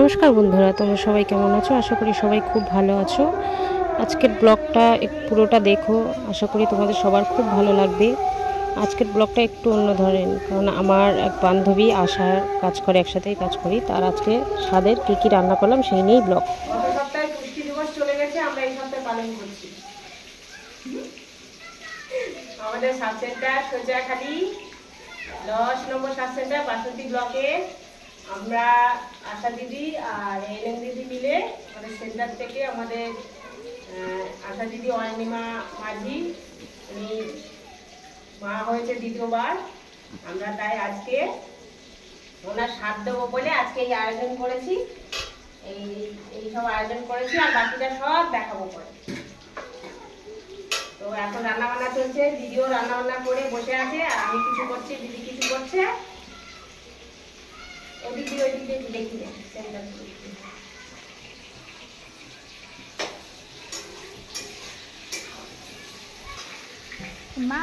নমস্কার বন্ধুরা, তোমরা সবাই কেমন আছো? আশা করি সবাই খুব ভালো আছো। আজকের ব্লগটা পুরোটা দেখো, আশা করি তোমাদের সবার খুব ভালো লাগবে। আজকের ব্লগটা একটু অন্য ধরনের, কারণ আমার এক বান্ধবী আশার কাজ করে, একসাথেই কাজ করি, তার আজকে স্বাদের কী কী রান্না করলাম সেই নিয়েই ব্লগ। গত সপ্তাহে পুষ্টি দিবস চলে গেছে, আমরা এই সপ্তাহে পালন করছি। আমাদের সাব সেন্টার সোজাখালি 10 নম্বর সাব সেন্টার বাসন্তী ব্লকে আমরা আশা দিদি আর এনএম দিদি মিলে আমাদের সেন্টার থেকে আমাদের আশা দিদি অনিমা মাঝি, উনি মা হয়েছে দ্বিতীয়বার। আমরা তাই আজকে ওনার সাথ দেবো বলে আজকে এই আয়োজন করেছি, এই সব আয়োজন করেছি, আর বাকিটা সব দেখাবো পরে। তো এখন রান্না বান্না চলছে, দিদিও রান্না বান্না করে বসে আছে, আর আমি কিছু করছি, দিদি কিছু করছে। ওদিক দিয়ে দেখি সেন্টার মা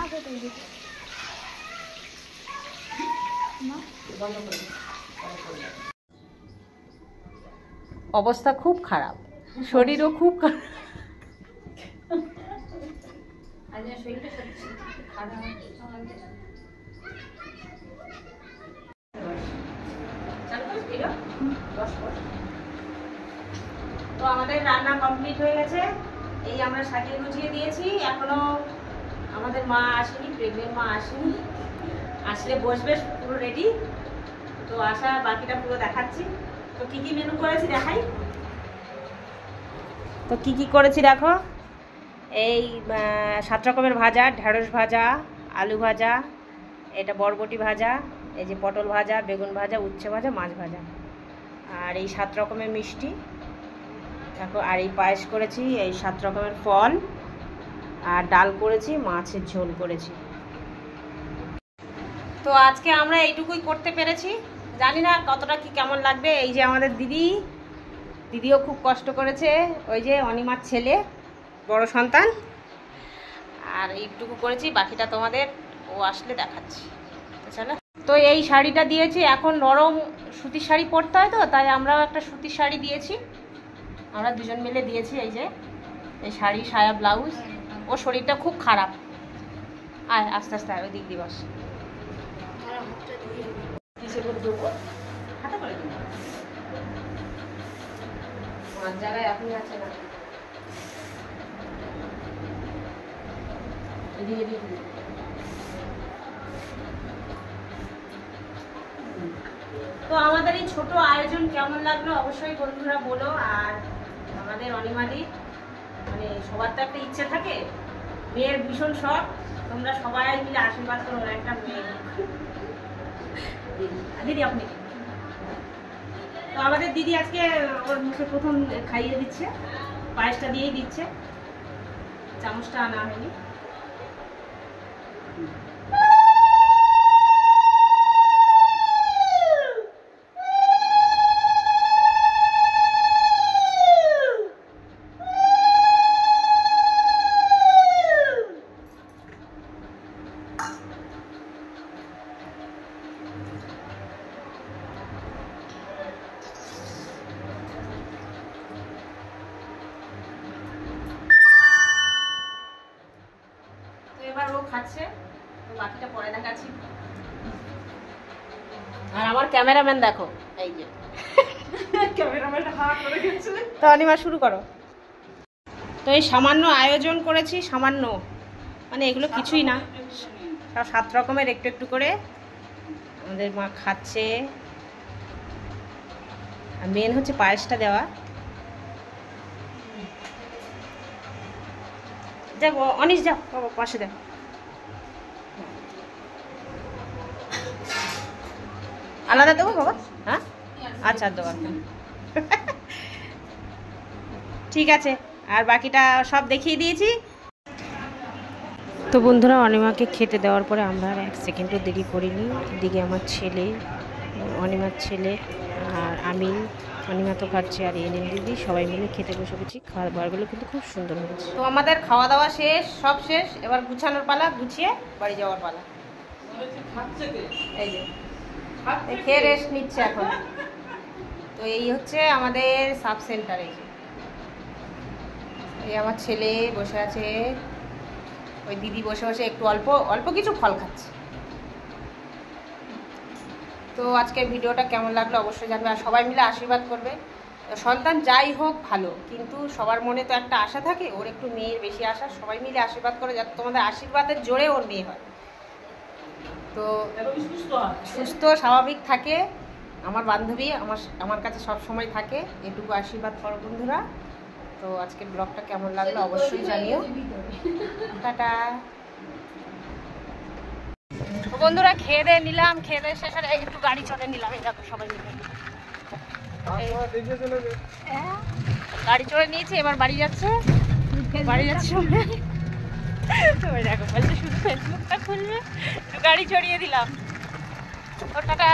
অবস্থা খুব খারাপ, শরীরও খুব খারাপ। তো আমাদের রান্না কমপ্লিট হয়ে গেছে, এই আমরা সাজিয়ে গুছিয়ে দিয়েছি। এখনো আমাদের মা আসেনি, প্রেগনেন্ট মা আসেনি, আসলে বসবে পুরো রেডি। তো আসা বাকিটা পুরো দেখাচ্ছি। তো কি কি মেনু করেছি দেখাই। তো কি কি করেছি দেখো, এই 7 রকমের ভাজা, ঢেঁড়স ভাজা, আলু ভাজা, এটা বরবটি ভাজা, এই যে পটল ভাজা, বেগুন ভাজা, উচ্ছে ভাজা, মাছ ভাজা, আর এই 7 রকমের মিষ্টি দেখো, আর এই পায়েস করেছি, এই 7 রকমের ফল, আর ডাল করেছি, মাছের ঝোল করেছি। তো আজকে আমরা এইটুকুই করতে পেরেছি, জানি না কতটা কি কেমন লাগবে। এই যে আমাদের দিদিও খুব কষ্ট করেছে, ওই যে অনিমার ছেলে, বড় সন্তান, আর এইটুকু করেছি, বাকিটা তোমাদের ও আসলে দেখাচ্ছি। চলো, তো এই শাড়িটা দিয়েছি, এখন নরম সুতির শাড়ি পরতে হয়, তো তাই আমরাও একটা সুতির শাড়ি দিয়েছি, আমরা দুজন মিলে দিয়েছি। এই যে এই শাড়ি, সায়া, ব্লাউজ। ও শরীরটা খুব খারাপ, আয় আস্তে আস্তে ওই দিক দিবস জায়গায় আপনি আছে না। তো আমাদের এই ছোট আয়োজন কেমন লাগলো অবশ্যই বন্ধুরা বলো। আর আমাদের অনিমাদি, মানে সবার তো একটা ইচ্ছে থাকে, মেয়ের ভীষণ শখ, তোমরা সবাই মিলে আশীর্বাদ করো একটা মেয়ে। দিদি আপনি, তো আমাদের দিদি আজকে ওর মুখে প্রথম খাইয়ে দিচ্ছে, পায়েসটা দিয়েই দিচ্ছে, চামচটা আনা হয়নি। এবার ও খাচ্ছে, তো বাকিটা পরে দেখাচ্ছি। আর আমার ক্যামেরাম্যান দেখো, এই যে ক্যামেরাম্যানটা হাত করে গেছে। তো অনিমা শুরু করো। তো এই সামান্য আয়োজন করেছি, সামান্য, মানে এগুলো কিছুই না, সব 7 রকমের একটু একটু করে আমাদের মা খাচ্ছে। আর মেন হচ্ছে পায়েসটা দেওয়া। যাক অনিশ, যাও বাবা পাশে দেখ। আলাদা দেবো বাবা? হ্যাঁ আচ্ছা দেবো, ঠিক আছে। আর বাকিটা সব দেখিয়ে দিয়েছি। তো বন্ধুরা, অনিমাকে খেতে দেওয়ার পরে আমরা আর 1 সেকেন্ডও দেরি করিনি। এদিকে আমার ছেলে, অনিমার ছেলে, আর আমি, অনিমা তো খাচ্ছে, আর এনএম দিদি, সবাই মিলে খেতে বসে গেছি। খাবারগুলো কিন্তু খুব সুন্দর হয়েছে। তো আমাদের খাওয়া দাওয়া শেষ, সব শেষ, এবার গুছানোর পালা, গুছিয়ে বাড়ি যাওয়ার পালা। এই যে খেয়ে রেস্ট নিচ্ছে এখন। তো এই হচ্ছে আমাদের সাব সেন্টার। এই আমার ছেলে বসে আছে, ওই দিদি বসে বসে একটু অল্প অল্প কিছু ফল খাচ্ছে। তো আজকের ভিডিওটা কেমন লাগলো অবশ্যই জানবে, আর সবাই মিলে আশীর্বাদ করবে। সন্তান যাই হোক ভালো, কিন্তু সবার মনে তো একটা আশা থাকে, ওর একটু মেয়ের বেশি আশা। সবাই মিলে আশীর্বাদ করে যাতে তোমাদের আশীর্বাদের জোরে ওর মেয়ে হয়, তো সুস্থ স্বাভাবিক থাকে। আমার বান্ধবী আমার কাছে সব সময় থাকে, এটুকু আশীর্বাদ করো বন্ধুরা। তো আজকের ব্লগটা কেমন লাগলো অবশ্যই জানিও। টাটা। বন্ধুরা খেয়ে দিয়ে নিলাম, খেয়ে দিয়ে শেষে একটু গাড়ি চড়ে নিলাম। এই দেখো সবাই মিলে গাড়ি চড়ে নিয়েছি, এবার বাড়ি যাচ্ছে। দেখো বলছে শুধু ফেসবুকটা খুলবে, একটু গাড়ি চড়িয়ে দিলাম। টাটা।